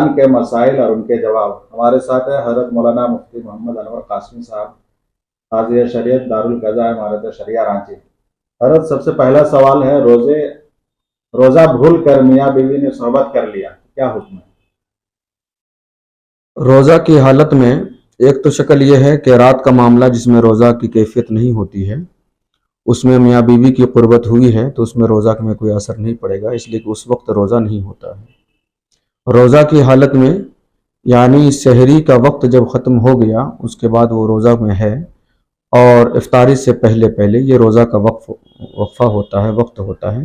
رمضان کے مسائل اور ان کے جواب۔ ہمارے ساتھ ہے حضرت مولانا مفتی محمد انور قاسمی صاحب، قاضی شریعت دارالقضاء امارت شریعہ رانچی۔ حضرت، سب سے پہلا سوال ہے، روزہ بھول کر میاں بیوی نے صحبت کر لیا، کیا حکم ہے؟ روزہ کی حالت میں ایک تو شکل یہ ہے کہ رات کا معاملہ جس میں روزہ کی کیفیت نہیں ہوتی ہے، اس میں میاں بیوی کی قربت ہوئی ہے تو اس میں روزہ میں کوئی اثر نہیں پڑے گا، اس لیے کہ اس وقت روزہ نہیں ہوتا ہے۔ روزہ کی حالت میں یعنی سحری کا وقت جب ختم ہو گیا اس کے بعد وہ روزہ میں ہے، اور افطاری سے پہلے یہ روزہ کا وقفہ ہوتا ہے، وقت ہوتا ہے۔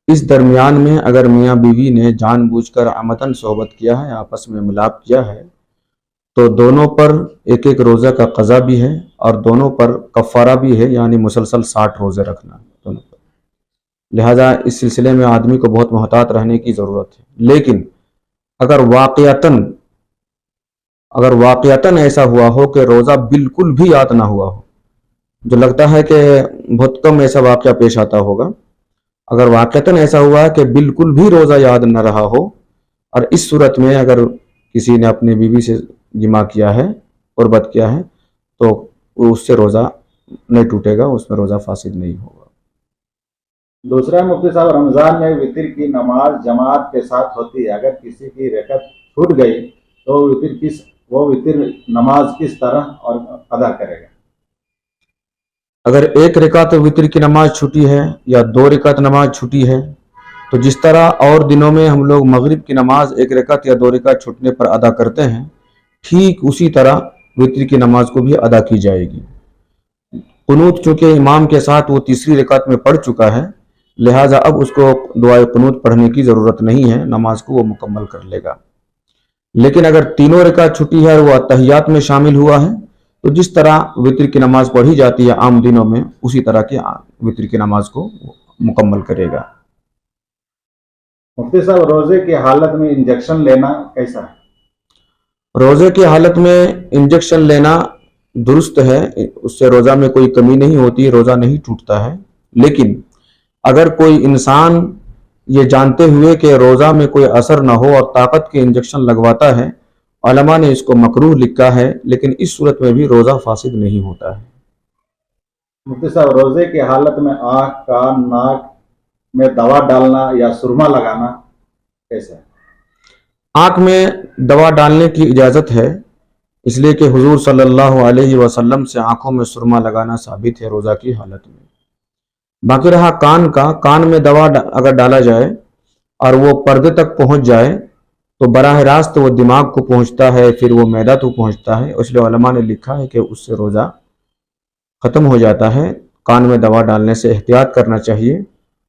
اس درمیان میں اگر میاں بیوی نے جان بوجھ کر عمدن صحبت کیا ہے، آپس میں ملاپ کیا ہے، تو دونوں پر ایک ایک روزہ کا قضا بھی ہے اور دونوں پر کفارہ بھی ہے، یعنی مسلسل 60 روزے رکھنا دونوں پر۔ لہذا اس سلسلے میں آدمی کو بہت محتاط رہنے کی ضرورت ہے۔ لیکن اگر واقعتاً ایسا ہوا ہو کہ روزہ بالکل بھی یاد نہ ہوا ہو، جو لگتا ہے کہ بہت کم ایسا واقعہ پیش آتا ہوگا، اگر واقعتاً ایسا ہوا کہ بالکل بھی روزہ یاد نہ رہا ہو، اور اس صورت میں اگر کسی نے اپنی بیوی سے جماع کیا ہے، قربت کیا ہے، تو اس سے روزہ نہیں ٹوٹے گا، اس میں روزہ فاسد نہیں ہوگا۔ دوسرا مفتی صاحب، رمضان میں وتر کی نماز جماعت کے ساتھ ہوتی ہے، اگر کسی کی رکعت چھوٹ گئی تو وہ وتر نماز کس طرح اور ادا کرے گا؟ اگر ایک رکعت وتر کی نماز چھوٹی ہے یا 2 رکعت نماز چھوٹی ہے، تو جس طرح اور دنوں میں ہم لوگ مغرب کی نماز 1 رکعت یا 2 رکعت چھوٹنے پر ادا کرتے ہیں، ٹھیک اسی طرح وتر کی نماز کو بھی ادا کی جائے گی۔ قنوت چونکہ امام کے ساتھ وہ تیسری رکعت میں پڑھ چکا ہے، لہٰذا اب اس کو دعائے قنوت پڑھنے کی ضرورت نہیں ہے، نماز کو وہ مکمل کر لے گا۔ لیکن اگر تینوں رکعت چھٹی ہے اور وہ اتحیات میں شامل ہوا ہے، تو جس طرح وتر کی نماز پڑھی جاتی ہے عام دنوں میں، اسی طرح کی وتر کی نماز کو مکمل کرے گا۔ مفتی صاحب، روزے کی حالت میں انجیکشن لینا کیسا ہے؟ روزے کی حالت میں انجیکشن لینا درست ہے، اس سے روزہ میں کوئی کمی نہیں ہوتی، روزہ نہیں ٹوٹتا ہے۔ لیکن اگر کوئی انسان یہ جانتے ہوئے کہ روزہ میں کوئی اثر نہ ہو اور طاقت کے انجیکشن لگواتا ہے، علماء نے اس کو مکروہ لکھا ہے، لیکن اس صورت میں بھی روزہ فاسد نہیں ہوتا ہے۔ مفتی صاحب، روزے کی حالت میں آنکھ، کان، ناک میں دوا ڈالنا یا سرما لگانا کیسا ہے؟ آنکھ میں دوا ڈالنے کی اجازت ہے، اس لیے کہ حضور صلی اللہ علیہ وسلم سے آنکھوں میں سرما لگانا ثابت ہے روزہ کی حالت میں۔ باقی رہا کان میں دوا اگر ڈالا جائے اور وہ پردے تک پہنچ جائے تو براہ راست وہ دماغ کو پہنچتا ہے، پھر وہ معدہ کو پہنچتا ہے، اس لیے علماء نے لکھا ہے کہ اس سے روزہ ختم ہو جاتا ہے۔ کان میں دوا ڈالنے سے احتیاط کرنا چاہیے،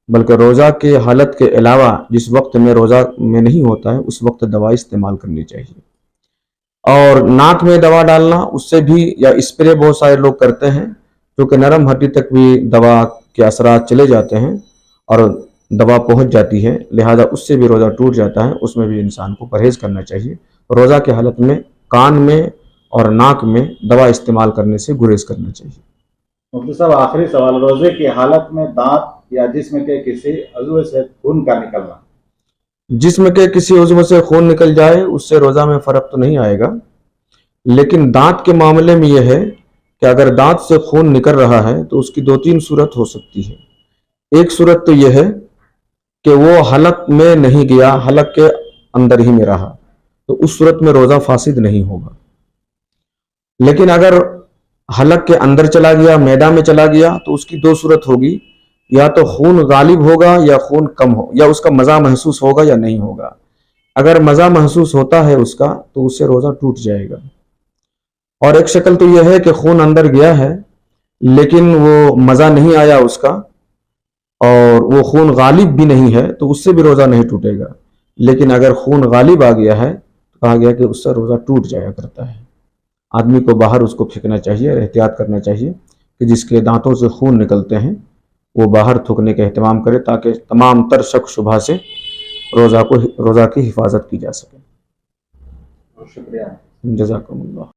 بلکہ روزہ کے حالت کے علاوہ جس وقت میں روزہ میں نہیں ہوتا ہے اس وقت دوا استعمال کرنی چاہیے۔ اور ناک میں دوا ڈالنا، اس سے بھی یا اسپرے بہت سارے لوگ کرتے ہیں، کیونکہ نرم ہڈی تک بھی دوا کے اثرات چلے جاتے ہیں اور دوا پہنچ جاتی ہے، لہذا اس سے بھی روزہ ٹوٹ جاتا ہے، اس میں بھی انسان کو پرہیز کرنا چاہیے۔ روزہ کی حالت میں کان میں اور ناک میں دوا استعمال کرنے سے گریز کرنا چاہیے۔ مفتی صاحب، آخری سوال، روزے کی حالت میں دانت یا جسم کے کسی عضو سے خون کا نکلنا؟ جسم کے کسی عضو سے خون نکل جائے اس سے روزہ میں فرق تو نہیں آئے گا، لیکن دانت کے معاملے میں یہ ہے کہ اگر دانت سے خون نکل رہا ہے تو اس کی 2-3 صورت ہو سکتی ہے۔ ایک صورت تو یہ ہے کہ وہ حلق میں نہیں گیا، حلق کے اندر ہی میں رہا، تو اس صورت میں روزہ فاسد نہیں ہوگا۔ لیکن اگر حلق کے اندر چلا گیا، معدہ میں چلا گیا، تو اس کی 2 صورت ہوگی، یا تو خون غالب ہوگا یا خون کم ہو، یا اس کا مزہ محسوس ہوگا یا نہیں ہوگا۔ اگر مزہ محسوس ہوتا ہے اس کا تو اس سے روزہ ٹوٹ جائے گا۔ اور ایک شکل تو یہ ہے کہ خون اندر گیا ہے لیکن وہ مزہ نہیں آیا اس کا، اور وہ خون غالب بھی نہیں ہے، تو اس سے بھی روزہ نہیں ٹوٹے گا۔ لیکن اگر خون غالب آ گیا ہے تو کہا گیا کہ اس سے روزہ ٹوٹ جایا کرتا ہے۔ آدمی کو باہر اس کو پھینکنا چاہیے اور احتیاط کرنا چاہیے کہ جس کے دانتوں سے خون نکلتے ہیں وہ باہر تھوکنے کا اہتمام کرے، تاکہ تمام تر شک شبہ سے روزہ کی حفاظت کی جا سکے۔ شکریہ، جزاکم اللہ۔